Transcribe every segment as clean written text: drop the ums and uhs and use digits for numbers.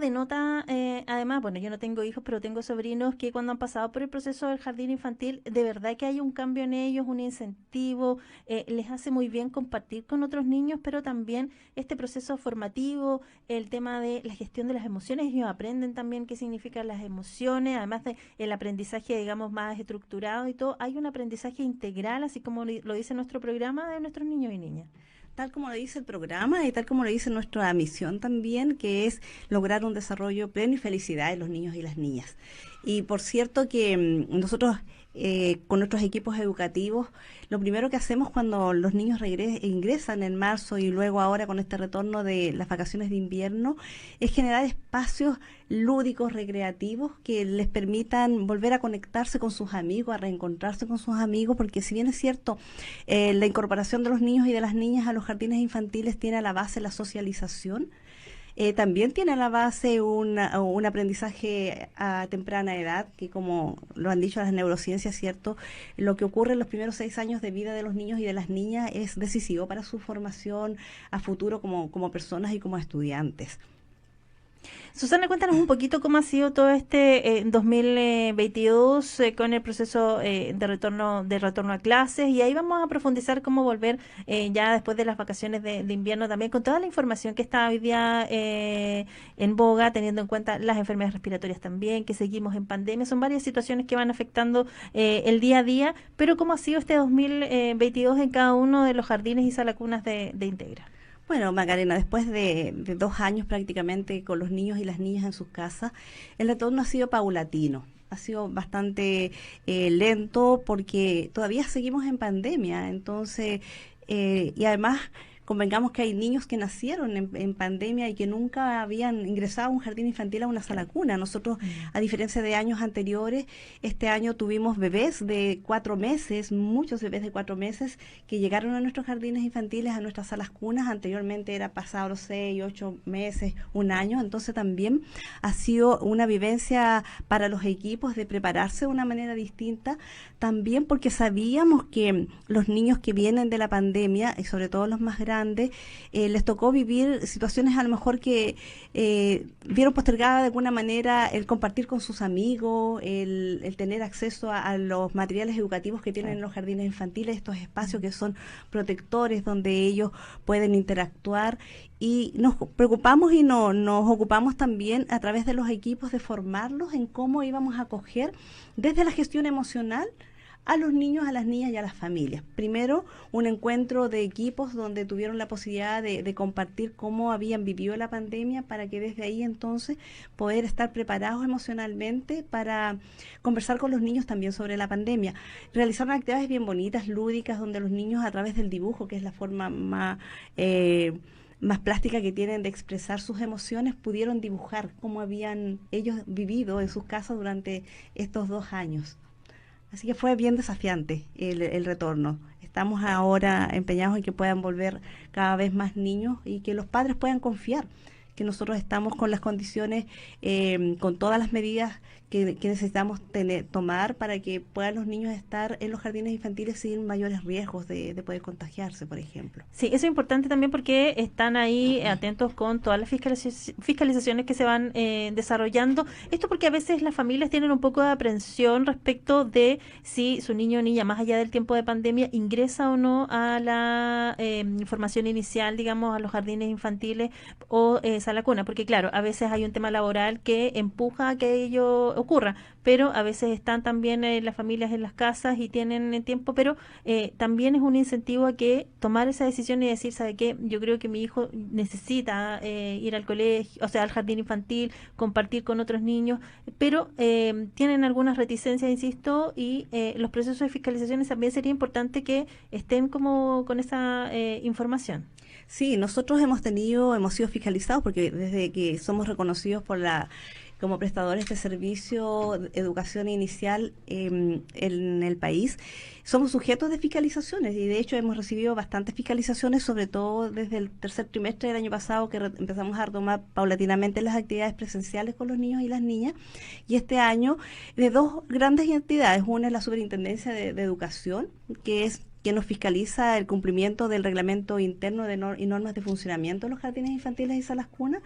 denota, además, bueno, yo no tengo hijos, pero tengo sobrinos que cuando han pasado por el proceso del jardín infantil, de verdad que hay un cambio en ellos, un incentivo, les hace muy bien compartir con otros niños, pero también este proceso formativo, el tema de la gestión de las emociones, ellos aprenden también qué significan las emociones, además de el aprendizaje, digamos, más estructurado y todo, hay un aprendizaje integral, así como lo dice nuestro programa de nuestros niños y niñas. Tal como lo dice el programa y tal como lo dice nuestra misión también, que es lograr un desarrollo pleno y felicidad de los niños y las niñas. Y por cierto que nosotros con nuestros equipos educativos, lo primero que hacemos cuando los niños ingresan en marzo y luego ahora con este retorno de las vacaciones de invierno, es generar espacios lúdicos, recreativos, que les permitan volver a conectarse con sus amigos, a reencontrarse con sus amigos, porque si bien es cierto, la incorporación de los niños y de las niñas a los jardines infantiles tiene a la base la socialización, también tiene a la base un aprendizaje a temprana edad, que como lo han dicho las neurociencias, ¿cierto? Lo que ocurre en los primeros 6 años de vida de los niños y de las niñas es decisivo para su formación a futuro como personas y como estudiantes. Susana, cuéntanos un poquito cómo ha sido todo este 2022 con el proceso de retorno a clases y ahí vamos a profundizar cómo volver ya después de las vacaciones de invierno también con toda la información que está hoy día en boga, teniendo en cuenta las enfermedades respiratorias también, que seguimos en pandemia, son varias situaciones que van afectando el día a día, pero cómo ha sido este 2022 en cada uno de los jardines y salacunas de Integra. Bueno, Macarena, después de 2 años prácticamente con los niños y las niñas en sus casas, el retorno ha sido paulatino. Ha sido bastante lento porque todavía seguimos en pandemia. Entonces, y además convengamos que hay niños que nacieron en pandemia y que nunca habían ingresado a un jardín infantil, a una sala cuna. Nosotros, a diferencia de años anteriores, este año tuvimos bebés de 4 meses, muchos bebés de 4 meses que llegaron a nuestros jardines infantiles, a nuestras salas cunas. Anteriormente era pasado los 6, 8 meses, un año. Entonces también ha sido una vivencia para los equipos de prepararse de una manera distinta, también porque sabíamos que los niños que vienen de la pandemia, y sobre todo los más grandes, les tocó vivir situaciones a lo mejor que vieron postergada de alguna manera el compartir con sus amigos, el tener acceso a los materiales educativos que tienen en los jardines infantiles, estos espacios que son protectores donde ellos pueden interactuar. Y nos preocupamos y nos ocupamos también a través de los equipos de formarlos en cómo íbamos a acoger desde la gestión emocional a los niños, a las niñas y a las familias. Primero, un encuentro de equipos donde tuvieron la posibilidad de compartir cómo habían vivido la pandemia para que desde ahí entonces poder estar preparados emocionalmente para conversar con los niños también sobre la pandemia. Realizaron actividades bien bonitas, lúdicas, donde los niños a través del dibujo, que es la forma más plástica que tienen de expresar sus emociones, pudieron dibujar cómo habían ellos vivido en sus casas durante estos 2 años. Así que fue bien desafiante el retorno. Estamos ahora empeñados en que puedan volver cada vez más niños y que los padres puedan confiar que nosotros estamos con las condiciones, con todas las medidas que necesitamos tomar para que puedan los niños estar en los jardines infantiles sin mayores riesgos de poder contagiarse, por ejemplo. Sí, eso es importante también porque están ahí atentos con todas las fiscalizaciones que se van desarrollando. Esto porque a veces las familias tienen un poco de aprensión respecto de si su niño o niña, más allá del tiempo de pandemia, ingresa o no a la formación inicial, digamos, a los jardines infantiles o sala cuna, porque claro, a veces hay un tema laboral que empuja a que ello ocurra, pero a veces están también las familias en las casas y tienen tiempo, pero también es un incentivo a que tomar esa decisión y decir, ¿sabe qué? Yo creo que mi hijo necesita ir al colegio, o sea, al jardín infantil, compartir con otros niños, pero tienen algunas reticencias, insisto, y los procesos de fiscalización también sería importante que estén como con esa información. Sí, nosotros hemos sido fiscalizados porque desde que somos reconocidos como prestadores de servicio de educación inicial en el país, somos sujetos de fiscalizaciones y de hecho hemos recibido bastantes fiscalizaciones, sobre todo desde el tercer trimestre del año pasado que empezamos a retomar paulatinamente las actividades presenciales con los niños y las niñas, y este año de dos grandes entidades. Una es la Superintendencia de Educación, que es que nos fiscaliza el cumplimiento del reglamento interno y normas de funcionamiento de los jardines infantiles y salas cunas.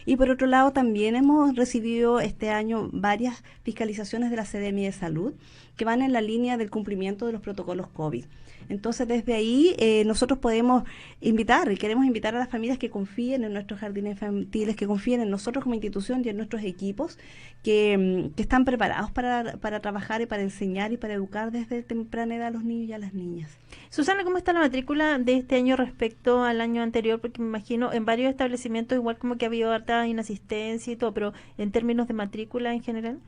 Y por otro lado, también hemos recibido este año varias fiscalizaciones de la Seremi de Salud que van en la línea del cumplimiento de los protocolos COVID. Entonces, desde ahí nosotros podemos invitar y queremos invitar a las familias que confíen en nuestros jardines infantiles, que confíen en nosotros como institución y en nuestros equipos, que están preparados para trabajar y para enseñar y para educar desde temprana edad a los niños y a las niñas. Susana, ¿cómo está la matrícula de este año respecto al año anterior? Porque me imagino en varios establecimientos igual como que ha habido harta inasistencia y todo, pero en términos de matrícula en general.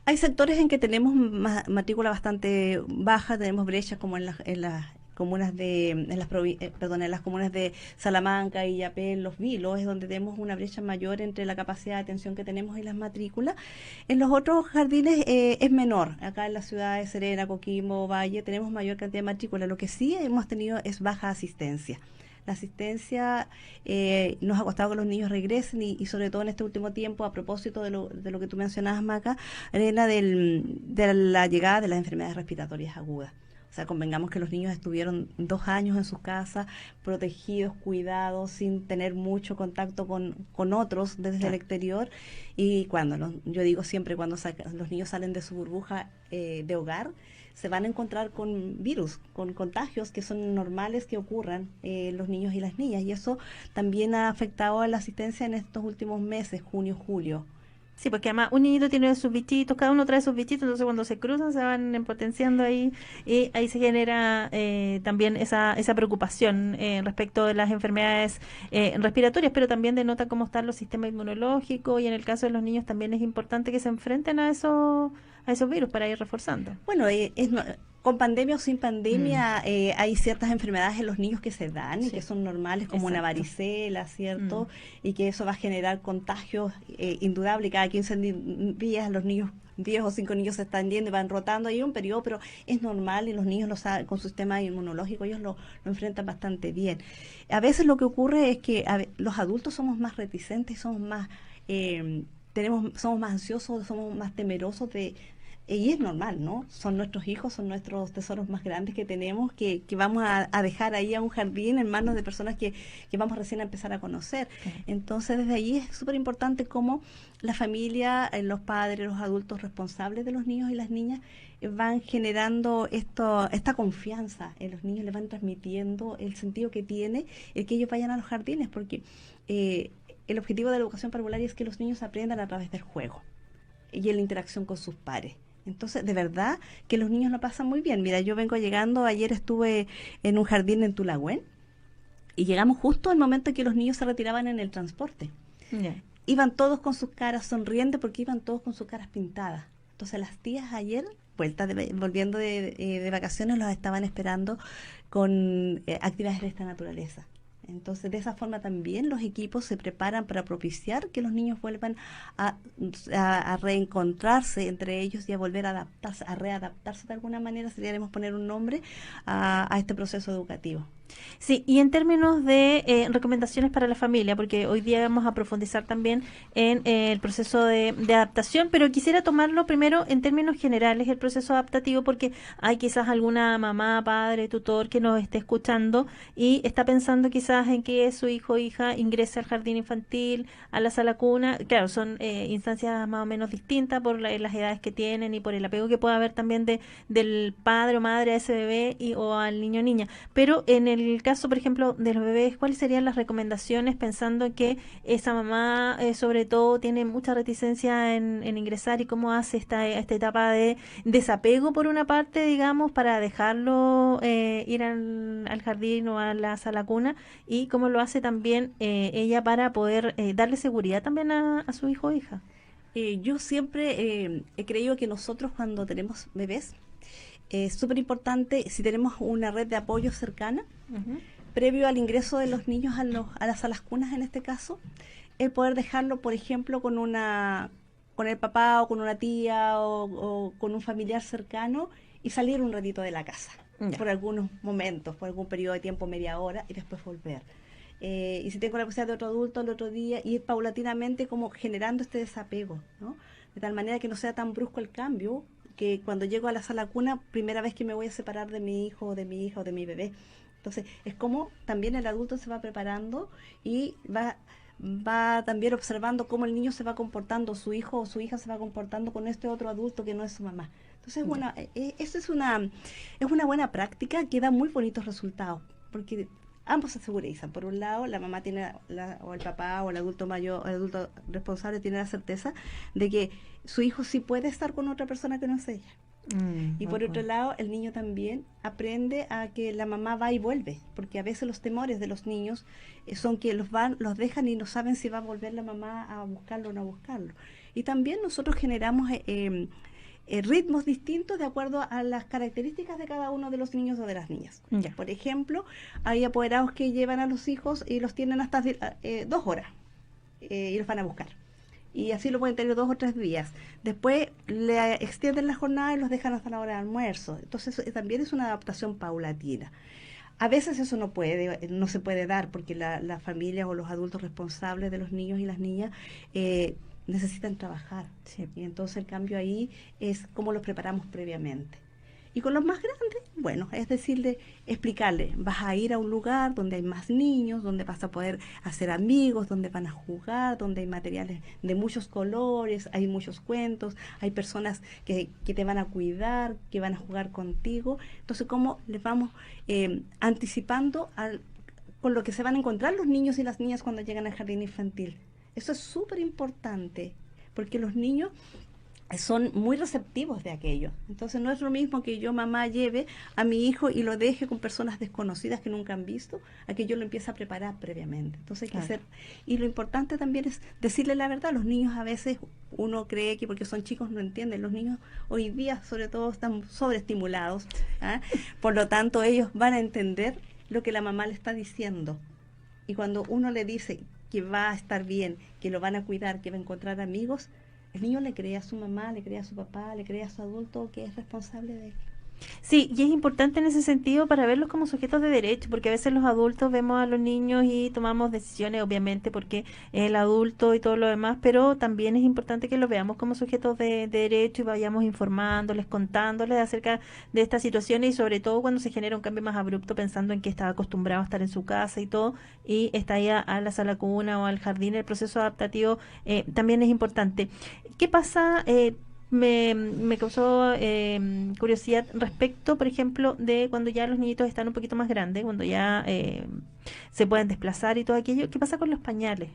Hay sectores en que tenemos matrícula bastante baja, tenemos brechas como en las comunas en las comunas de Salamanca, Illapel, Los Vilos, es donde tenemos una brecha mayor entre la capacidad de atención que tenemos y las matrículas. En los otros jardines es menor. Acá en la ciudad de Serena, Coquimbo, Valle, tenemos mayor cantidad de matrícula. Lo que sí hemos tenido es baja asistencia. La asistencia nos ha costado que los niños regresen y sobre todo en este último tiempo, a propósito de lo que tú mencionabas, Maca, Elena, de la llegada de las enfermedades respiratorias agudas. O sea, convengamos que los niños estuvieron 2 años en sus casas, protegidos, cuidados, sin tener mucho contacto con otros desde el exterior. Y yo digo siempre, cuando los niños salen de su burbuja de hogar, se van a encontrar con virus, con contagios que son normales que ocurran los niños y las niñas. Y eso también ha afectado a la asistencia en estos últimos meses, junio, julio. Sí, porque además un niñito tiene sus bichitos, cada uno trae sus bichitos, entonces cuando se cruzan se van potenciando ahí y ahí se genera también esa preocupación respecto de las enfermedades respiratorias, pero también denota cómo están los sistemas inmunológicos y en el caso de los niños también es importante que se enfrenten a esos virus para ir reforzando. Bueno, con pandemia o sin pandemia hay ciertas enfermedades en los niños que se dan y que son normales, como una varicela, ¿cierto? Y que eso va a generar contagios indudables. Cada 15 días los niños, 10 o 5 niños se están yendo y van rotando. Hay un periodo, pero es normal y los niños con su sistema inmunológico ellos lo enfrentan bastante bien. A veces lo que ocurre es que los adultos somos más reticentes, somos más ansiosos, somos más temerosos y es normal, ¿no? Son nuestros hijos, son nuestros tesoros más grandes que tenemos, que vamos a dejar ahí a un jardín en manos de personas que vamos recién a empezar a conocer. Entonces, desde ahí es súper importante cómo la familia, los padres, los adultos responsables de los niños y las niñas van generando esta confianza en los niños, le van transmitiendo el sentido que tiene el que ellos vayan a los jardines, porque el objetivo de la educación parvularia es que los niños aprendan a través del juego y en la interacción con sus pares. Entonces, de verdad que los niños lo pasan muy bien. Mira, yo vengo llegando, ayer estuve en un jardín en Tulagüen y llegamos justo al momento en que los niños se retiraban en el transporte. Iban todos con sus caras sonrientes porque iban todos con sus caras pintadas. Entonces, las tías ayer, volviendo de vacaciones, los estaban esperando con actividades de esta naturaleza. Entonces, de esa forma también los equipos se preparan para propiciar que los niños vuelvan a reencontrarse entre ellos y a volver a adaptarse, a readaptarse de alguna manera, si queremos poner un nombre, a este proceso educativo. Sí, y en términos de recomendaciones para la familia, porque hoy día vamos a profundizar también en el proceso de adaptación, pero quisiera tomarlo primero en términos generales, el proceso adaptativo, porque hay quizás alguna mamá, padre, tutor que nos esté escuchando y está pensando quizás en que su hijo o hija ingrese al jardín infantil, a la sala cuna. Claro, son instancias más o menos distintas por las edades que tienen y por el apego que pueda haber también del padre o madre a ese bebé o al niño o niña, pero en el caso, por ejemplo, de los bebés, ¿cuáles serían las recomendaciones pensando que esa mamá, sobre todo, tiene mucha reticencia en ingresar y cómo hace esta etapa de desapego, por una parte, digamos, para dejarlo ir al jardín o a la sala cuna y cómo lo hace también ella para poder darle seguridad también a su hijo o hija? Yo siempre he creído que nosotros cuando tenemos bebés, es súper importante, si tenemos una red de apoyo cercana, previo al ingreso de los niños a las salas cunas en este caso, el poder dejarlo, por ejemplo, con el papá o con una tía o con un familiar cercano y salir un ratito de la casa, por algunos momentos, por algún periodo de tiempo, media hora, y después volver. Y si tengo la posibilidad de otro adulto el otro día, ir paulatinamente como generando este desapego, ¿no? De tal manera que no sea tan brusco el cambio, que cuando llego a la sala cuna, primera vez que me voy a separar de mi hijo o de mi hija o de mi bebé. Entonces, es como también el adulto se va preparando y va también observando cómo el niño se va comportando, su hijo o su hija se va comportando con este otro adulto que no es su mamá. Entonces, bueno, esa es una buena práctica que da muy bonitos resultados, porque ambos se segurizan. Por un lado, la mamá tiene, o el papá o el adulto mayor, el adulto responsable tiene la certeza de que su hijo sí puede estar con otra persona que no es ella. Y por otro lado, el niño también aprende a que la mamá va y vuelve, porque a veces los temores de los niños son que los dejan y no saben si va a volver la mamá a buscarlo o no a buscarlo. Y también nosotros generamos ritmos distintos de acuerdo a las características de cada uno de los niños o de las niñas. Ya. Por ejemplo, hay apoderados que llevan a los hijos y los tienen hasta 2 horas y los van a buscar. Y así lo pueden tener 2 o 3 días. Después le extienden la jornada y los dejan hasta la hora de almuerzo. Entonces también es una adaptación paulatina. A veces eso no se puede dar porque la familia o los adultos responsables de los niños y las niñas necesitan trabajar. Sí. Y entonces el cambio ahí es cómo los preparamos previamente. Y con los más grandes, bueno, es decirle, explicarle, vas a ir a un lugar donde hay más niños, donde vas a poder hacer amigos, donde van a jugar, donde hay materiales de muchos colores, hay muchos cuentos, hay personas que te van a cuidar, que van a jugar contigo. Entonces, ¿cómo les vamos anticipando con lo que se van a encontrar los niños y las niñas cuando llegan al jardín infantil? Eso es súper importante, porque los niños son muy receptivos de aquello. Entonces no es lo mismo que yo, mamá, lleve a mi hijo y lo deje con personas desconocidas que nunca han visto, a que yo lo empiece a preparar previamente. Entonces hay que hacer, y lo importante también es decirle la verdad. Los niños a veces uno cree que porque son chicos no entienden. Los niños hoy día sobre todo están sobreestimulados, ¿ah? Por lo tanto ellos van a entender lo que la mamá le está diciendo. Y cuando uno le dice que va a estar bien, que lo van a cuidar, que va a encontrar amigos, el niño le cree a su mamá, le cree a su papá, le cree a su adulto que es responsable de él. Sí, y es importante en ese sentido para verlos como sujetos de derecho, porque a veces los adultos vemos a los niños y tomamos decisiones, obviamente, porque es el adulto y todo lo demás, pero también es importante que los veamos como sujetos de derecho y vayamos informándoles, contándoles acerca de estas situaciones y sobre todo cuando se genera un cambio más abrupto pensando en que estaba acostumbrado a estar en su casa y todo, y está ahí a la sala cuna o al jardín, el proceso adaptativo también es importante. ¿Qué pasa? Me causó curiosidad respecto, por ejemplo, de cuando ya los niñitos están un poquito más grandes, cuando ya se pueden desplazar y todo aquello. ¿Qué pasa con los pañales?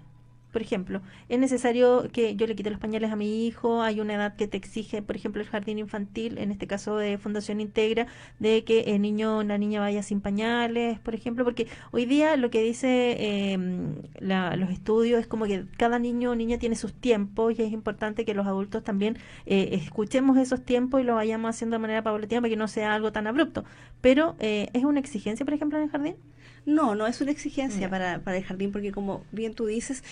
Por ejemplo, es necesario que yo le quite los pañales a mi hijo. Hay una edad que te exige, por ejemplo, el jardín infantil, en este caso de Fundación Integra, de que el niño o la niña vaya sin pañales, por ejemplo, porque hoy día lo que dice los estudios es como que cada niño o niña tiene sus tiempos y es importante que los adultos también escuchemos esos tiempos y lo vayamos haciendo de manera paulatina para que no sea algo tan abrupto. Pero, ¿es una exigencia, por ejemplo, en el jardín? No, no es una exigencia para el jardín, porque como bien tú dices,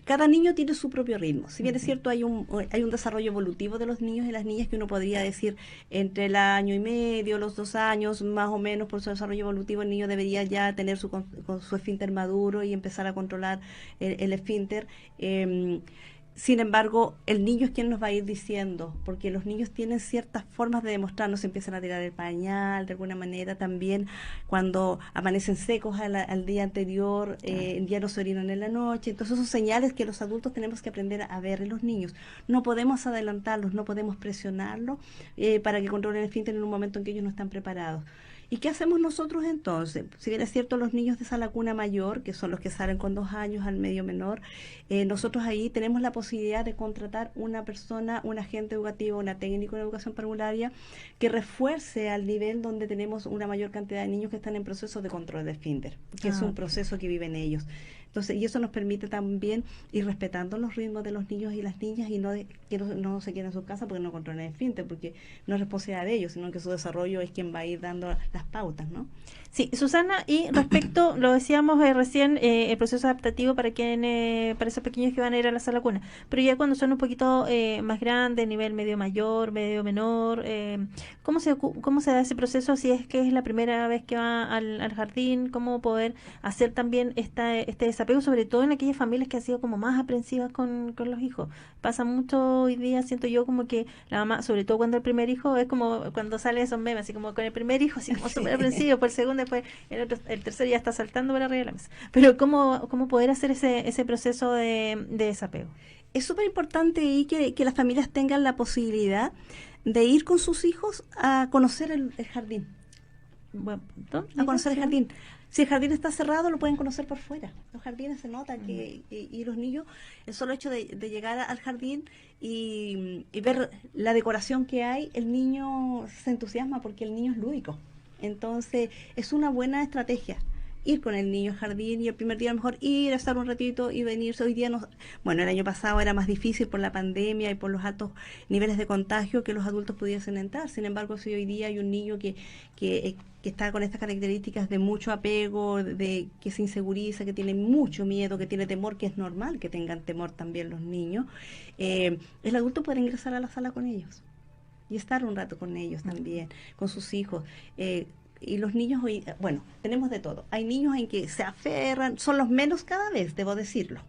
cada niño tiene su propio ritmo. Si bien es cierto, hay un desarrollo evolutivo de los niños y las niñas que uno podría decir entre el año y medio, los 2 años, más o menos por su desarrollo evolutivo, el niño debería ya tener con su esfínter maduro y empezar a controlar el esfínter. Sin embargo, el niño es quien nos va a ir diciendo, porque los niños tienen ciertas formas de demostrarnos, empiezan a tirar el pañal, de alguna manera también cuando amanecen secos al día anterior, ya no se orinan en la noche. Entonces son señales que los adultos tenemos que aprender a ver en los niños. No podemos adelantarlos, no podemos presionarlos para que controlen el esfínter en un momento en que ellos no están preparados. ¿Y qué hacemos nosotros entonces? Si bien es cierto, los niños de sala cuna mayor, que son los que salen con 2 años al medio menor, nosotros ahí tenemos la posibilidad de contratar una persona, un agente educativo, una técnico en educación parvularia, que refuerce al nivel donde tenemos una mayor cantidad de niños que están en proceso de control de esfínter, que es un proceso que viven ellos. Entonces, y eso nos permite también ir respetando los ritmos de los niños y las niñas y que no se queden en su casa porque no controlan el esfínter, porque no es responsabilidad de ellos, sino que su desarrollo es quien va a ir dando las pautas, ¿no? Sí, Susana, y respecto, lo decíamos recién, el proceso adaptativo para esos pequeños que van a ir a la sala cuna, pero ya cuando son un poquito más grandes, nivel medio mayor, medio menor, ¿cómo se da ese proceso si es que es la primera vez que va al jardín? ¿Cómo poder hacer también este desarrollo desapego, sobre todo en aquellas familias que han sido como más aprensivas con los hijos. Pasa mucho hoy día, siento yo, como que la mamá, sobre todo cuando el primer hijo, es como cuando sale esos memes, así como con el primer hijo, así como súper aprensivo, por el segundo, después el tercero ya está saltando por arriba de la mesa. Pero ¿cómo poder hacer ese proceso de desapego? Es súper importante y que las familias tengan la posibilidad de ir con sus hijos a conocer el jardín. Buen punto. A conocer el Sí. jardín. Si el jardín está cerrado, lo pueden conocer por fuera. Los jardines se nota que, y los niños, el solo hecho de llegar al jardín y ver la decoración que hay, el niño se entusiasma porque el niño es lúdico. Entonces, es una buena estrategia ir con el niño al jardín y el primer día a lo mejor ir a estar un ratito y venirse. Hoy día no, bueno, el año pasado era más difícil por la pandemia y por los altos niveles de contagio que los adultos pudiesen entrar. Sin embargo, si hoy día hay un niño que está con estas características de mucho apego, de que se inseguriza, que tiene mucho miedo, que tiene temor, que es normal que tengan temor también los niños, el adulto puede ingresar a la sala con ellos y estar un rato con ellos también, con sus hijos. Y los niños hoy, bueno, tenemos de todo. Hay niños en que se aferran, son los menos cada vez, debo decirlo.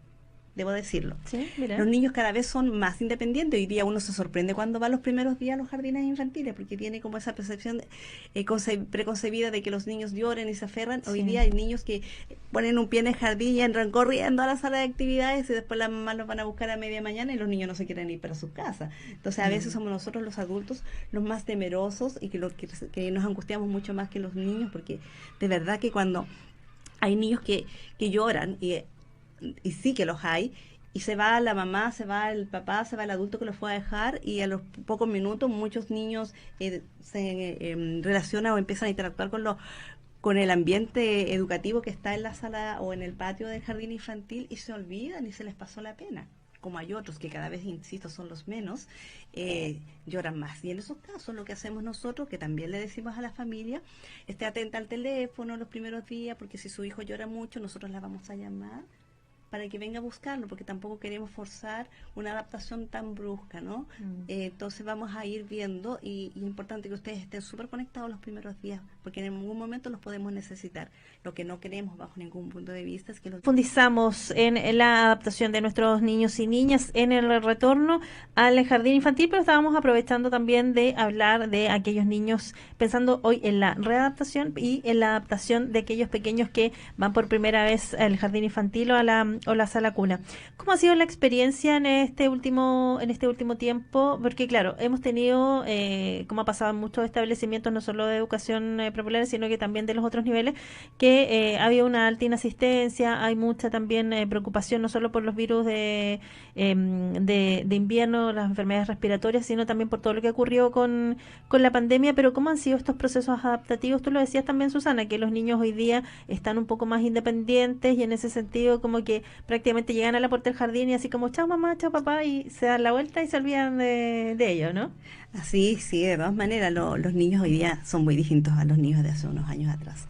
Sí, mira. Los niños cada vez son más independientes. Hoy día uno se sorprende cuando va los primeros días a los jardines infantiles, porque tiene como esa percepción preconcebida de que los niños lloren y se aferran. Hoy Sí. día hay niños que ponen un pie en el jardín y entran corriendo a la sala de actividades y después las mamás los van a buscar a media mañana y los niños no se quieren ir para sus casas. Entonces a veces somos nosotros los adultos los más temerosos y que nos angustiamos mucho más que los niños, porque de verdad que cuando hay niños que lloran y sí que los hay, y se va la mamá, se va el papá, se va el adulto que los fue a dejar, y a los pocos minutos muchos niños se relacionan o empiezan a interactuar con el ambiente educativo que está en la sala o en el patio del jardín infantil y se olvidan y se les pasó la pena. Como hay otros que cada vez, insisto, son los menos, lloran más. Y en esos casos lo que hacemos nosotros, que también le decimos a la familia, esté atenta al teléfono los primeros días, porque si su hijo llora mucho, nosotros la vamos a llamar para que venga a buscarlo, porque tampoco queremos forzar una adaptación tan brusca, ¿no? Entonces vamos a ir viendo y es importante que ustedes estén súper conectados los primeros días, porque en algún momento los podemos necesitar. Lo que no queremos bajo ningún punto de vista es que los... Profundizamos en la adaptación de nuestros niños y niñas en el retorno al jardín infantil, pero estábamos aprovechando también de hablar de aquellos niños, pensando hoy en la readaptación y en la adaptación de aquellos pequeños que van por primera vez al jardín infantil o la sala cuna. ¿Cómo ha sido la experiencia en este último tiempo? Porque claro, hemos tenido, como ha pasado en muchos establecimientos, no solo de educación preescolar, sino que también de los otros niveles, que había una alta inasistencia, hay mucha también preocupación, no solo por los virus de invierno, las enfermedades respiratorias, sino también por todo lo que ocurrió con la pandemia. Pero ¿cómo han sido estos procesos adaptativos? Tú lo decías también, Susana, que los niños hoy día están un poco más independientes y en ese sentido como que prácticamente llegan a la puerta del jardín y así como chao mamá, chao papá, y se dan la vuelta y se olvidan de ellos, ¿no? Así, sí, de todas maneras, los niños hoy día son muy distintos a los niños de hace unos años atrás.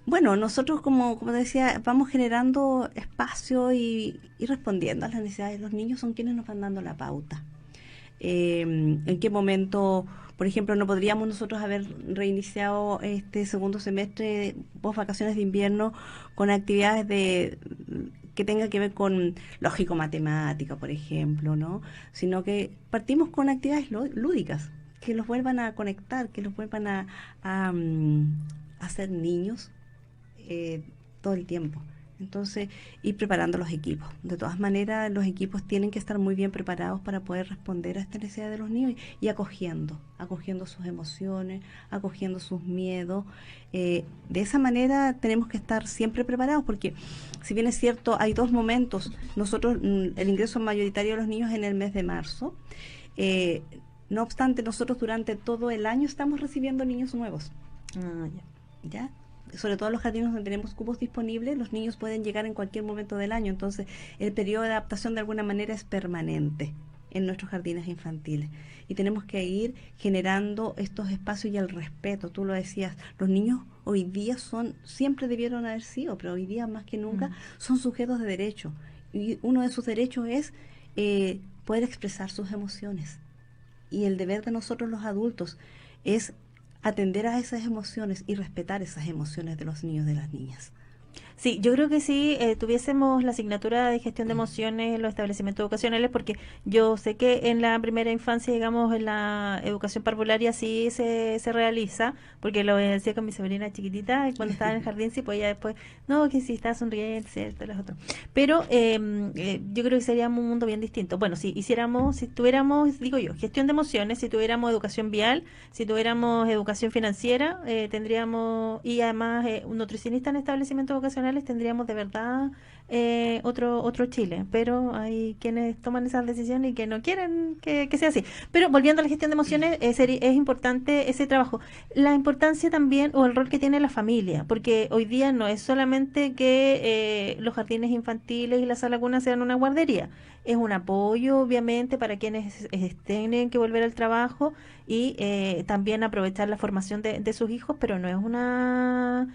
Bueno, nosotros, como decía, vamos generando espacio y respondiendo a las necesidades de los niños, son quienes nos van dando la pauta. En qué momento, por ejemplo, no podríamos nosotros haber reiniciado este segundo semestre post vacaciones de invierno con actividades que tenga que ver con lógico-matemática, por ejemplo, ¿no? Sino que partimos con actividades lúdicas que los vuelvan a conectar, que los vuelvan a ser niños todo el tiempo. Entonces, ir preparando los equipos. De todas maneras, los equipos tienen que estar muy bien preparados para poder responder a esta necesidad de los niños y acogiendo sus emociones, acogiendo sus miedos. De esa manera tenemos que estar siempre preparados, porque si bien es cierto, hay dos momentos. Nosotros, el ingreso mayoritario de los niños en el mes de marzo. No obstante, nosotros durante todo el año estamos recibiendo niños nuevos. ¿Ya? Sobre todo en los jardines donde tenemos cupos disponibles, los niños pueden llegar en cualquier momento del año. Entonces, el periodo de adaptación de alguna manera es permanente en nuestros jardines infantiles. Y tenemos que ir generando estos espacios y el respeto. Tú lo decías, los niños hoy día siempre debieron haber sido, pero hoy día más que nunca son sujetos de derecho. Y uno de sus derechos es poder expresar sus emociones. Y el deber de nosotros los adultos es atender a esas emociones y respetar esas emociones de los niños y de las niñas. Sí, yo creo que si tuviésemos la asignatura de gestión de emociones en los establecimientos educacionales, porque yo sé que en la primera infancia, digamos, en la educación parvularia sí se realiza, porque lo decía con mi sobrina chiquitita, y cuando estaba en el jardín, sí, pues ella después, no, que sí está sonriente, cierto, las otras. Pero yo creo que sería un mundo bien distinto. Bueno, si hiciéramos, si tuviéramos, digo yo, gestión de emociones, si tuviéramos educación vial, si tuviéramos educación financiera, tendríamos, y además un nutricionista en establecimientos vocacionales, tendríamos de verdad otro Chile. Pero hay quienes toman esas decisiones y que no quieren que sea así. Pero volviendo a la gestión de emociones, es importante ese trabajo. La importancia también, o el rol que tiene la familia, porque hoy día no es solamente que los jardines infantiles y la sala cuna sean una guardería, es un apoyo, obviamente, para quienes tienen que volver al trabajo y también aprovechar la formación de sus hijos, pero no es una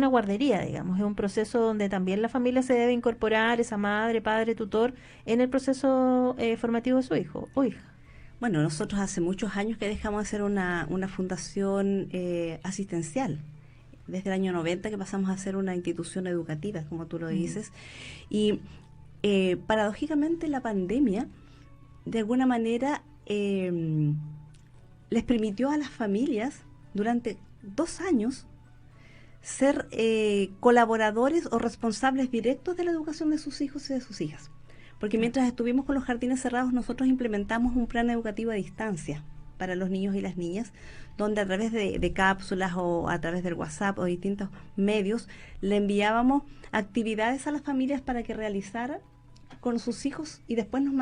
guardería, digamos, es un proceso donde también la familia se debe incorporar, esa madre, padre, tutor, en el proceso formativo de su hijo o hija. Bueno, nosotros hace muchos años que dejamos de ser una fundación asistencial. Desde el año 90 que pasamos a ser una institución educativa, como tú lo dices. Y paradójicamente la pandemia, de alguna manera, les permitió a las familias durante 2 años ser colaboradores o responsables directos de la educación de sus hijos y de sus hijas. Porque mientras estuvimos con los jardines cerrados, nosotros implementamos un plan educativo a distancia para los niños y las niñas, donde a través de cápsulas o a través del WhatsApp o distintos medios, le enviábamos actividades a las familias para que realizaran con sus hijos y después les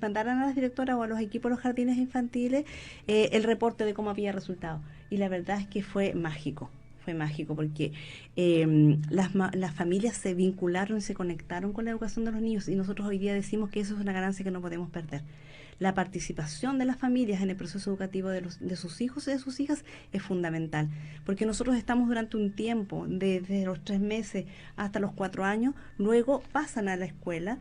mandaran a las directoras o a los equipos de los jardines infantiles el reporte de cómo había resultado. Y la verdad es que fue mágico porque las familias se vincularon y se conectaron con la educación de los niños, y nosotros hoy día decimos que eso es una ganancia que no podemos perder. La participación de las familias en el proceso educativo de sus hijos y de sus hijas es fundamental, porque nosotros estamos durante un tiempo, desde los 3 meses hasta los 4 años, luego pasan a la escuela.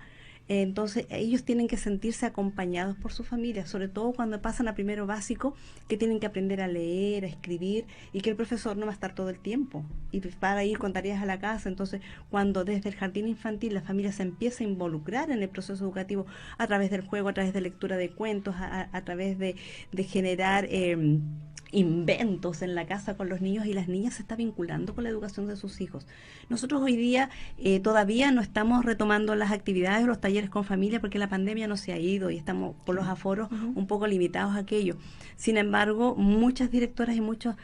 Entonces ellos tienen que sentirse acompañados por su familia, sobre todo cuando pasan a primero básico, que tienen que aprender a leer, a escribir, y que el profesor no va a estar todo el tiempo y va a ir con tareas a la casa. Entonces, cuando desde el jardín infantil la familia se empieza a involucrar en el proceso educativo a través del juego, a través de lectura de cuentos, a través de generar inventos en la casa con los niños y las niñas, se está vinculando con la educación de sus hijos. Nosotros hoy día todavía no estamos retomando las actividades o los talleres con familia porque la pandemia no se ha ido y estamos por los aforos un poco limitados a aquello. Sin embargo, muchas directoras y muchas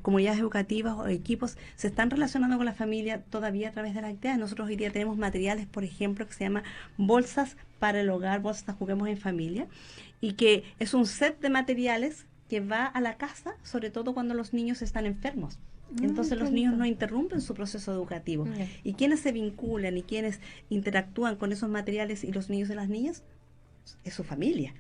comunidades educativas o equipos se están relacionando con la familia todavía a través de las actividades. Nosotros hoy día tenemos materiales, por ejemplo, que se llama Bolsas para el Hogar, Bolsas Juguemos en Familia, y que es un set de materiales que va a la casa, sobre todo cuando los niños están enfermos. Entonces los niños no interrumpen su proceso educativo. Y quienes se vinculan y quienes interactúan con esos materiales y los niños y las niñas, es su familia.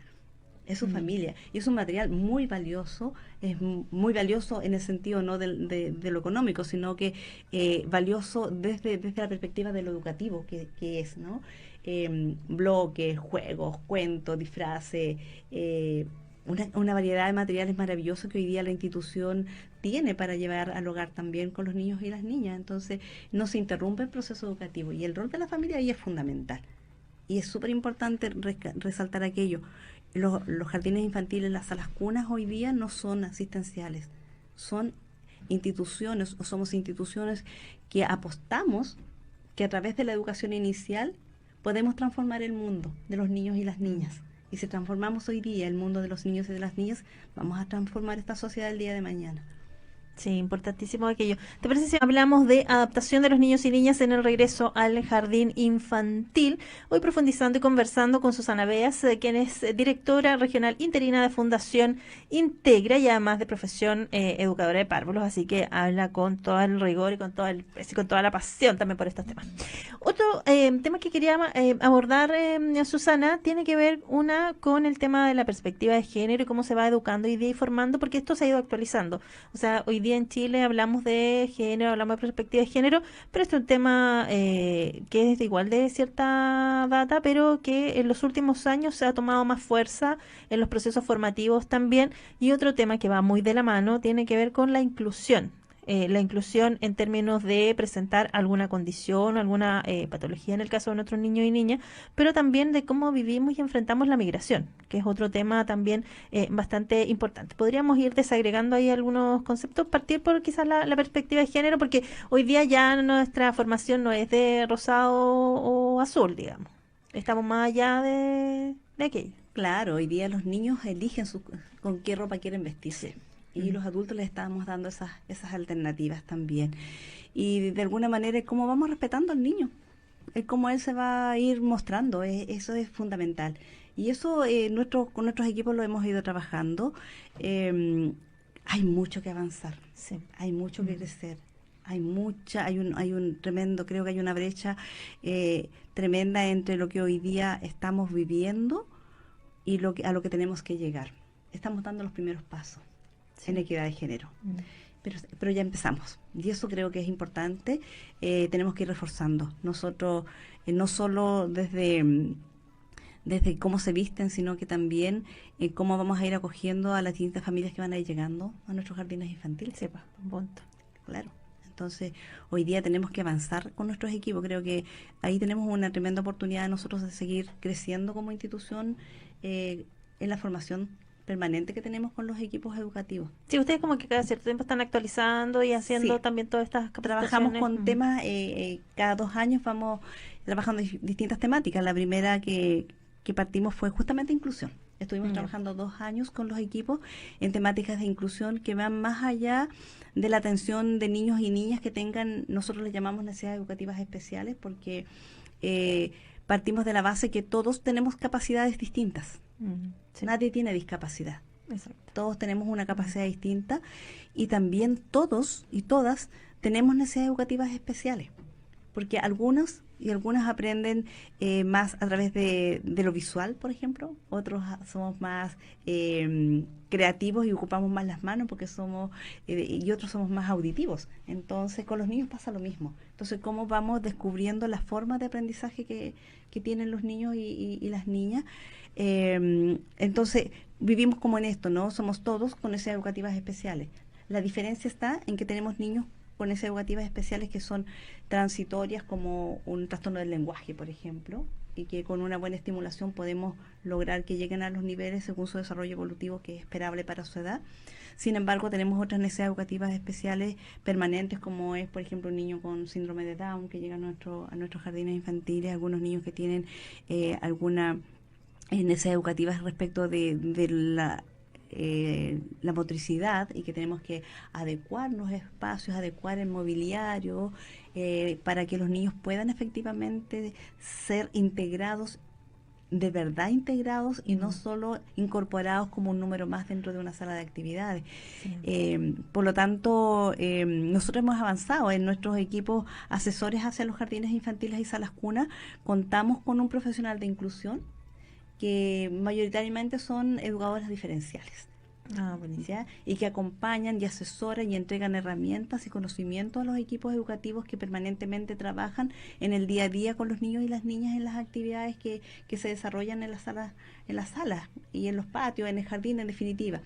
Es su familia. Y es un material muy valioso, es muy valioso en el sentido no de lo económico, sino que valioso desde la perspectiva de lo educativo que es, ¿no? Bloques, juegos, cuentos, disfraces, una variedad de materiales maravillosos que hoy día la institución tiene para llevar al hogar también con los niños y las niñas. Entonces no se interrumpe el proceso educativo y el rol de la familia ahí es fundamental. Y es súper importante resaltar aquello. Los jardines infantiles, las salas cunas hoy día no son asistenciales, son instituciones, o somos instituciones que apostamos que a través de la educación inicial podemos transformar el mundo de los niños y las niñas. Y si transformamos hoy día el mundo de los niños y de las niñas, vamos a transformar esta sociedad el día de mañana. Sí, importantísimo aquello. ¿Te parece si hablamos de adaptación de los niños y niñas en el regreso al jardín infantil? Hoy profundizando y conversando con Susana Beas, quien es directora regional interina de Fundación Integra y además de profesión educadora de párvulos, así que habla con todo el rigor y con todo el peso y con toda la pasión también por estos temas. Otro tema que quería abordar, Susana, tiene que ver con el tema de la perspectiva de género y cómo se va educando y formando, porque esto se ha ido actualizando. O sea, hoy día en Chile hablamos de género, hablamos de perspectiva de género, pero este es un tema que es igual de cierta data, pero que en los últimos años se ha tomado más fuerza en los procesos formativos también. Y otro tema que va muy de la mano tiene que ver con la inclusión. la inclusión en términos de presentar alguna condición, alguna patología en el caso de nuestros niños y niñas, pero también de cómo vivimos y enfrentamos la migración, que es otro tema también bastante importante. Podríamos ir desagregando ahí algunos conceptos, partir por quizás la perspectiva de género, porque hoy día ya nuestra formación no es de rosado o azul, digamos. Estamos más allá de aquello. Claro, hoy día los niños eligen con qué ropa quieren vestirse. Y Ujú. los adultos les estamos dando esas alternativas también. Y de alguna manera es como vamos respetando al niño, es como él se va a ir mostrando, eso es fundamental. Y eso con nuestros equipos lo hemos ido trabajando. Hay mucho que avanzar, Sí. hay mucho que crecer. Hay un tremendo, creo que hay una brecha tremenda entre lo que hoy día estamos viviendo y a lo que tenemos que llegar. Estamos dando los primeros pasos en equidad de género. Pero ya empezamos. Y eso creo que es importante. Tenemos que ir reforzando. Nosotros, no solo desde cómo se visten, sino que también cómo vamos a ir acogiendo a las distintas familias que van a ir llegando a nuestros jardines infantiles. Sepa, punto. Claro. Entonces, hoy día tenemos que avanzar con nuestros equipos. Creo que ahí tenemos una tremenda oportunidad de nosotros de seguir creciendo como institución en la formación permanente que tenemos con los equipos educativos. Sí, ustedes como que cada cierto tiempo están actualizando y haciendo Sí, también todas estas trabajamos capacitaciones. con temas, cada 2 años vamos trabajando distintas temáticas. La primera que partimos fue justamente inclusión. Estuvimos trabajando 2 años con los equipos en temáticas de inclusión que van más allá de la atención de niños y niñas que tengan, nosotros les llamamos necesidades educativas especiales, porque partimos de la base que todos tenemos capacidades distintas. Sí. Nadie tiene discapacidad. Exacto. Todos tenemos una capacidad distinta y también todos y todas tenemos necesidades educativas especiales, porque algunos y algunas aprenden más a través de lo visual, por ejemplo, otros somos más creativos y ocupamos más las manos porque somos, y otros somos más auditivos. Entonces, con los niños pasa lo mismo. Entonces, ¿cómo vamos descubriendo las formas de aprendizaje que tienen los niños y las niñas? Entonces, vivimos como en esto, ¿no? Somos todos con necesidades educativas especiales. La diferencia está en que tenemos niños con necesidades educativas especiales que son transitorias, como un trastorno del lenguaje, por ejemplo, y que con una buena estimulación podemos lograr que lleguen a los niveles según su desarrollo evolutivo que es esperable para su edad. Sin embargo, tenemos otras necesidades educativas especiales permanentes, como es, por ejemplo, un niño con síndrome de Down que llega a nuestros jardines infantiles, algunos niños que tienen alguna necesidad educativa respecto de la motricidad, y que tenemos que adecuar los espacios, adecuar el mobiliario para que los niños puedan efectivamente ser integrados, de verdad integrados, y no solo incorporados como un número más dentro de una sala de actividades. Sí. Por lo tanto, nosotros hemos avanzado en nuestros equipos asesores hacia los jardines infantiles y salas cunas. Contamos con un profesional de inclusión que mayoritariamente son educadoras diferenciales. ¿Ya? Y que acompañan y asesoran y entregan herramientas y conocimientos a los equipos educativos que permanentemente trabajan en el día a día con los niños y las niñas en las actividades que se desarrollan en las salas y en los patios, en el jardín, en definitiva.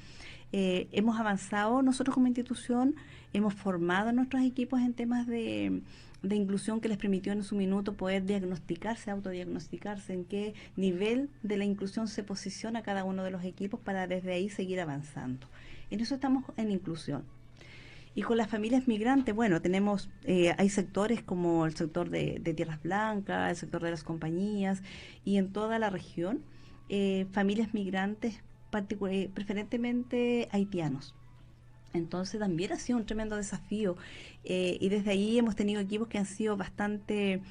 Hemos avanzado nosotros como institución, hemos formado a nuestros equipos en temas de inclusión que les permitió en su minuto poder diagnosticarse, autodiagnosticarse, en qué nivel de la inclusión se posiciona cada uno de los equipos para desde ahí seguir avanzando. En eso estamos en inclusión. Y con las familias migrantes, bueno, tenemos, hay sectores como el sector de Tierras Blancas, el sector de las compañías, y en toda la región, familias migrantes, preferentemente haitianos. Entonces también ha sido un tremendo desafío y desde ahí hemos tenido equipos que han sido bastante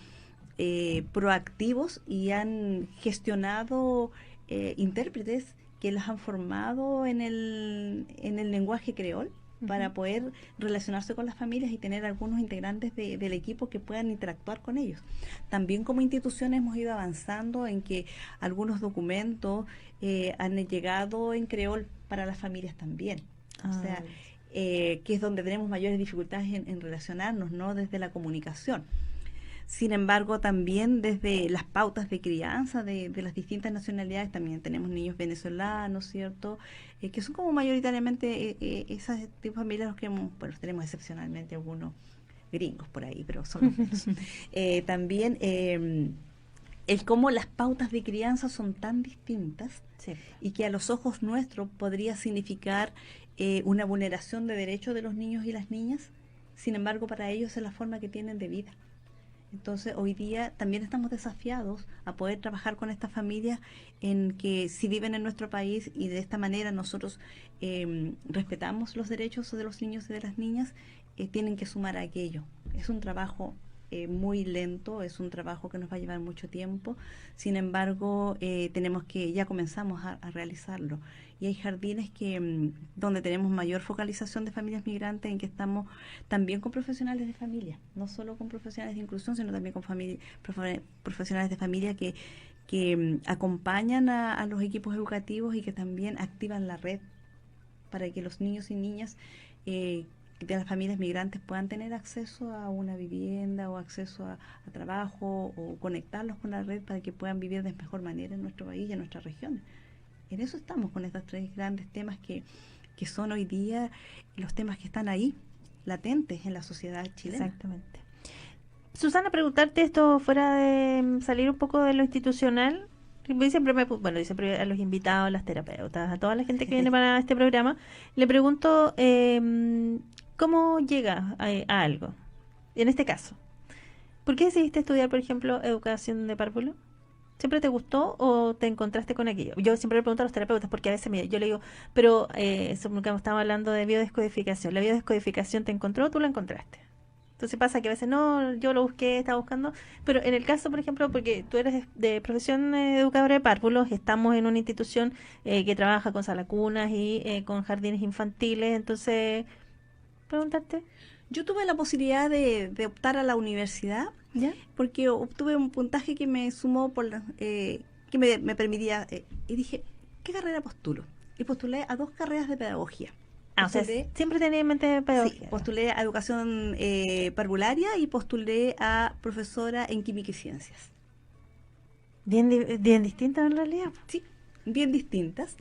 proactivos y han gestionado intérpretes que los han formado en el lenguaje creol para poder relacionarse con las familias y tener algunos integrantes del equipo que puedan interactuar con ellos. También como institución hemos ido avanzando en que algunos documentos han llegado en creol para las familias también. O sea, que es donde tenemos mayores dificultades en relacionarnos, ¿no? Desde la comunicación. Sin embargo, también desde las pautas de crianza de las distintas nacionalidades, también tenemos niños venezolanos, ¿cierto? Que son como mayoritariamente esas tipos de familias los que, bueno, tenemos excepcionalmente algunos gringos por ahí, pero son los menos. También el cómo las pautas de crianza son tan distintas, Sí. y que a los ojos nuestros podría significar una vulneración de derechos de los niños y las niñas. Sin embargo, para ellos es la forma que tienen de vida. Entonces, hoy día también estamos desafiados a poder trabajar con estas familias en que si viven en nuestro país y de esta manera nosotros respetamos los derechos de los niños y de las niñas, tienen que sumar a aquello. Es un trabajo muy lento, es un trabajo que nos va a llevar mucho tiempo. Sin embargo, tenemos que, ya comenzamos a realizarlo. Y hay jardines que donde tenemos mayor focalización de familias migrantes, en que estamos también con profesionales de familia, no solo con profesionales de inclusión, sino también con profesionales de familia que acompañan a los equipos educativos y que también activan la red para que los niños y niñas de las familias migrantes puedan tener acceso a una vivienda o acceso a trabajo, o conectarlos con la red para que puedan vivir de mejor manera en nuestro país y en nuestras regiones. En eso estamos con estos tres grandes temas que son hoy día los temas que están ahí, latentes en la sociedad chilena. Exactamente. Susana, preguntarte esto fuera de salir un poco de lo institucional. Siempre siempre a los invitados, a las terapeutas, a toda la gente que viene para este programa, le pregunto cómo llega a algo. En este caso, ¿por qué decidiste estudiar, por ejemplo, educación de párvulo? ¿Siempre te gustó o te encontraste con aquello? Yo siempre le pregunto a los terapeutas porque a veces yo le digo, pero estamos hablando de biodescodificación. ¿La biodescodificación te encontró o tú la encontraste? Entonces pasa que a veces no, yo lo busqué, estaba buscando, pero en el caso, por ejemplo, porque tú eres de profesión educadora de párvulos, estamos en una institución que trabaja con salacunas y con jardines infantiles, entonces, preguntarte. Yo tuve la posibilidad de optar a la universidad, ¿Ya? porque obtuve un puntaje que me sumó, que me permitía, y dije, ¿qué carrera postulo? Y postulé a 2 carreras de pedagogía. O sea, siempre tenía en mente pedagogía. Sí, postulé a educación parvularia y postulé a profesora en química y ciencias. Bien distinta en realidad. Sí, bien distintas.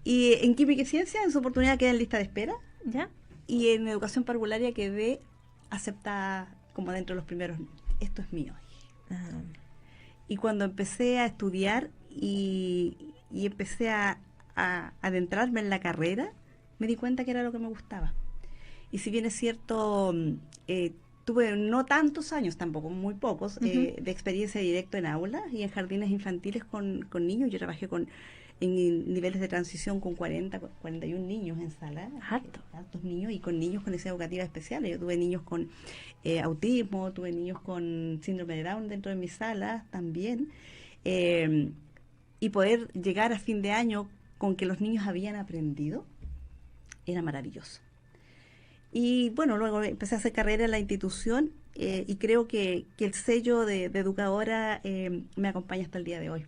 Y en química y ciencias, en su oportunidad, quedé en lista de espera. ¿Ya? Y en educación parvularia quedé aceptada como dentro de los primeros. Esto es mío. Ah. Y cuando empecé a estudiar y empecé a adentrarme en la carrera, me di cuenta que era lo que me gustaba. Y si bien es cierto, tuve no tantos años, tampoco muy pocos, de experiencia directa en aulas y en jardines infantiles con niños. Yo trabajé en niveles de transición con 41 niños en sala. Altos niños, y con niños con necesidades educativas especiales. Yo tuve niños con autismo, tuve niños con síndrome de Down dentro de mis salas también. Y poder llegar a fin de año con que los niños habían aprendido, era maravilloso. Y bueno, luego empecé a hacer carrera en la institución y creo que el sello de educadora me acompaña hasta el día de hoy.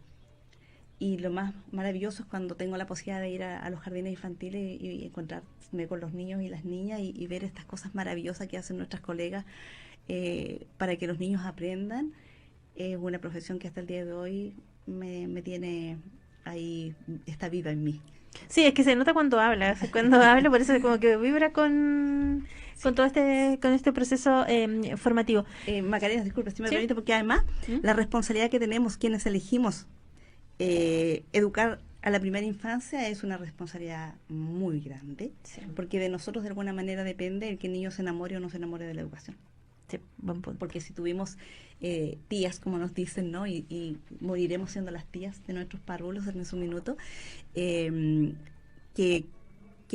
Y lo más maravilloso es cuando tengo la posibilidad de ir a los jardines infantiles y encontrarme con los niños y las niñas y ver estas cosas maravillosas que hacen nuestras colegas para que los niños aprendan. Es una profesión que hasta el día de hoy me tiene ahí, está viva en mí. Sí, es que se nota cuando habla, por eso como que vibra con todo este proceso formativo. Macarena, disculpe, si me permite, porque además la responsabilidad que tenemos quienes elegimos educar a la primera infancia es una responsabilidad muy grande, porque de nosotros de alguna manera depende el que el niño se enamore o no se enamore de la educación. Sí, buen punto. Porque si tuvimos tías, como nos dicen, ¿no? Y moriremos siendo las tías de nuestros párvulos en su minuto, que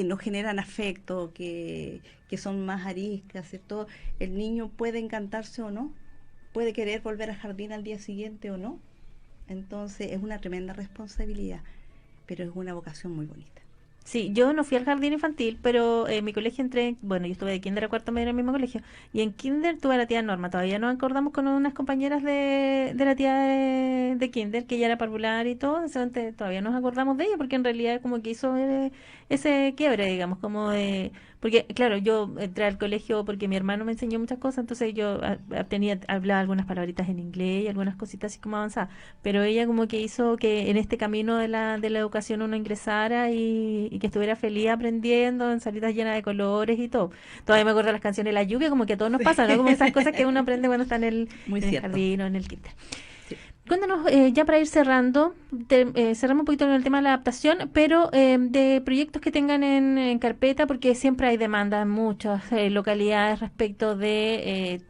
no generan afecto, que son más ariscas, ¿cierto? El niño puede encantarse o no, puede querer volver al jardín al día siguiente o no. Entonces es una tremenda responsabilidad, pero es una vocación muy bonita. Sí, yo no fui al jardín infantil, pero en mi colegio yo estuve de kinder a cuarto medio en el mismo colegio, y en kinder tuve a la tía Norma. Todavía nos acordamos con unas compañeras de la tía de kinder, que ella era parvular y todo, todavía nos acordamos de ella, porque en realidad como que hizo ese quiebre, digamos, como de, Porque, claro, yo entré al colegio porque mi hermano me enseñó muchas cosas, entonces yo hablaba algunas palabritas en inglés y algunas cositas así como avanzadas, pero ella como que hizo que en este camino de la educación uno ingresara y que estuviera feliz aprendiendo en salitas llenas de colores y todo. Todavía me acuerdo de las canciones de la lluvia, como que a todos nos pasa, ¿no? Como esas cosas que uno aprende cuando está Muy en el cierto. jardín o en el kinder. Cuéntanos, ya para ir cerrando, cerramos un poquito con el tema de la adaptación, pero de proyectos que tengan en carpeta, porque siempre hay demanda en muchas localidades respecto de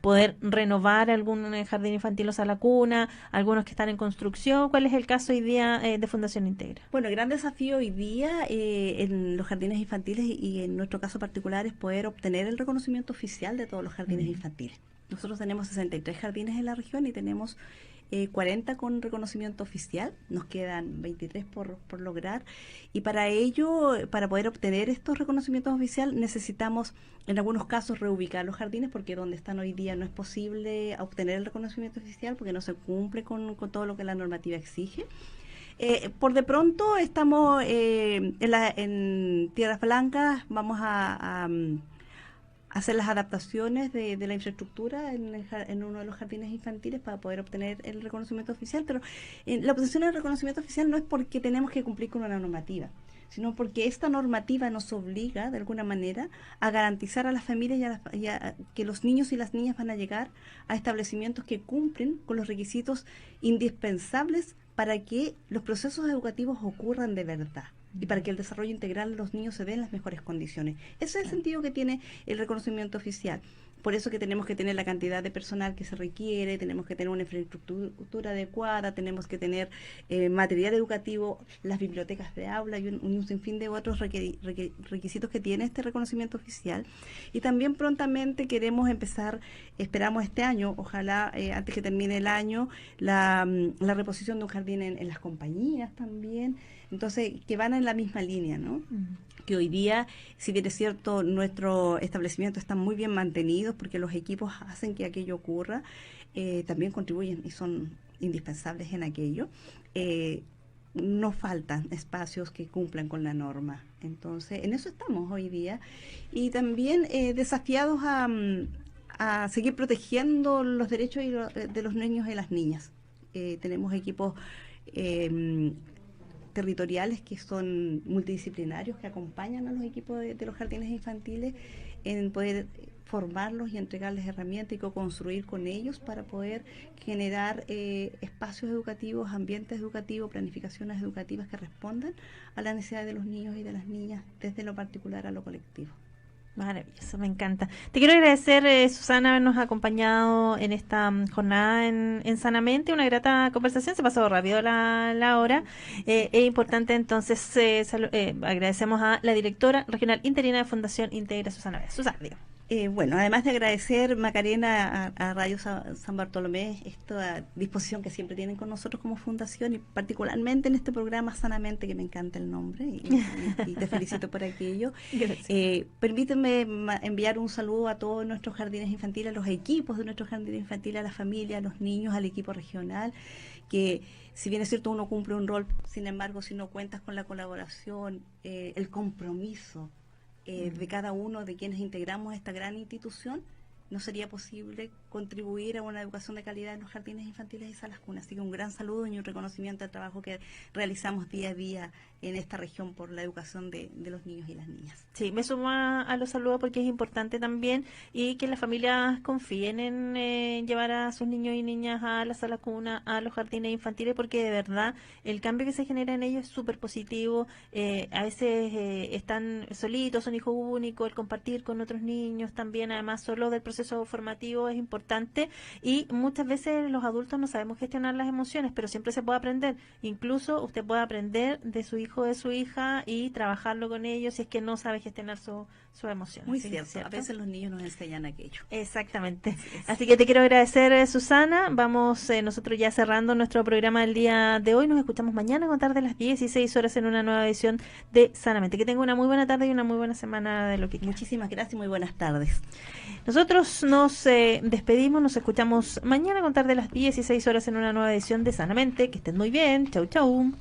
poder renovar algún jardín infantil o sala cuna, algunos que están en construcción. ¿Cuál es el caso hoy día de Fundación Integra? Bueno, el gran desafío hoy día en los jardines infantiles y en nuestro caso particular es poder obtener el reconocimiento oficial de todos los jardines infantiles. Nosotros tenemos 63 jardines en la región y tenemos 40 con reconocimiento oficial, nos quedan 23 por lograr, y para ello, para poder obtener estos reconocimientos oficiales, necesitamos en algunos casos reubicar los jardines, porque donde están hoy día no es posible obtener el reconocimiento oficial, porque no se cumple con todo lo que la normativa exige. Por de pronto estamos en Tierras Blancas, vamos a hacer las adaptaciones de la infraestructura en uno de los jardines infantiles para poder obtener el reconocimiento oficial, pero la obtención del reconocimiento oficial no es porque tenemos que cumplir con una normativa, sino porque esta normativa nos obliga de alguna manera a garantizar a las familias que los niños y las niñas van a llegar a establecimientos que cumplen con los requisitos indispensables para que los procesos educativos ocurran de verdad y para que el desarrollo integral de los niños se dé en las mejores condiciones. Ese es el sentido que tiene el reconocimiento oficial. Por eso que tenemos que tener la cantidad de personal que se requiere, tenemos que tener una infraestructura adecuada, tenemos que tener material educativo, las bibliotecas de aula y un sinfín de otros requisitos que tiene este reconocimiento oficial. Y también prontamente queremos empezar, esperamos este año, ojalá antes que termine el año, la reposición de un jardín en las compañías también. Entonces, que van en la misma línea, ¿no? Que hoy día, si bien es cierto, nuestro establecimiento está muy bien mantenidos porque los equipos hacen que aquello ocurra, también contribuyen y son indispensables en aquello. No faltan espacios que cumplan con la norma. Entonces, en eso estamos hoy día. Y también desafiados a seguir protegiendo los derechos de los niños y las niñas. Tenemos equipos territoriales que son multidisciplinarios, que acompañan a los equipos de los jardines infantiles en poder formarlos y entregarles herramientas y co-construir con ellos para poder generar espacios educativos, ambientes educativos, planificaciones educativas que respondan a las necesidades de los niños y de las niñas, desde lo particular a lo colectivo. Maravilloso, me encanta. Te quiero agradecer, Susana, habernos acompañado en esta jornada en Sanamente, una grata conversación, se pasó rápido la hora. Es importante entonces, agradecemos a la directora regional interina de Fundación Integra, Susana Vez. Susana, digo. Bueno, además de agradecer, Macarena, a Radio San Bartolomé, esta disposición que siempre tienen con nosotros como fundación y particularmente en este programa Sanamente, que me encanta el nombre y te felicito por aquello. Permítanme enviar un saludo a todos nuestros jardines infantiles, a los equipos de nuestros jardines infantiles, a la familia, a los niños, al equipo regional, que si bien es cierto uno cumple un rol, sin embargo, si no cuentas con la colaboración, el compromiso de cada uno de quienes integramos esta gran institución, no sería posible contribuir a una educación de calidad en los jardines infantiles y salas cunas. Así que un gran saludo y un reconocimiento al trabajo que realizamos día a día en esta región por la educación de los niños y las niñas. Sí, me sumo a los saludos porque es importante también y que las familias confíen en llevar a sus niños y niñas a la sala cuna, a los jardines infantiles, porque de verdad el cambio que se genera en ellos es súper positivo. A veces están solitos, son hijos únicos, el compartir con otros niños también, además solo del proceso formativo es importante, y muchas veces los adultos no sabemos gestionar las emociones, pero siempre se puede aprender. Incluso usted puede aprender de su hijo o de su hija y trabajarlo con ellos si es que no sabe gestionar sus emociones. Muy cierto. A veces los niños nos enseñan aquello. Exactamente. Así que te quiero agradecer, Susana. Vamos nosotros ya cerrando nuestro programa del día de hoy. Nos escuchamos mañana a contar de las 16 horas en una nueva edición de Sanamente. Que tenga una muy buena tarde y una muy buena semana de lo que quieras. Muchísimas gracias y muy buenas tardes. Nosotros nos despedimos, nos escuchamos mañana a contar de las 16 horas en una nueva edición de Sanamente. Que estén muy bien. Chau, chau.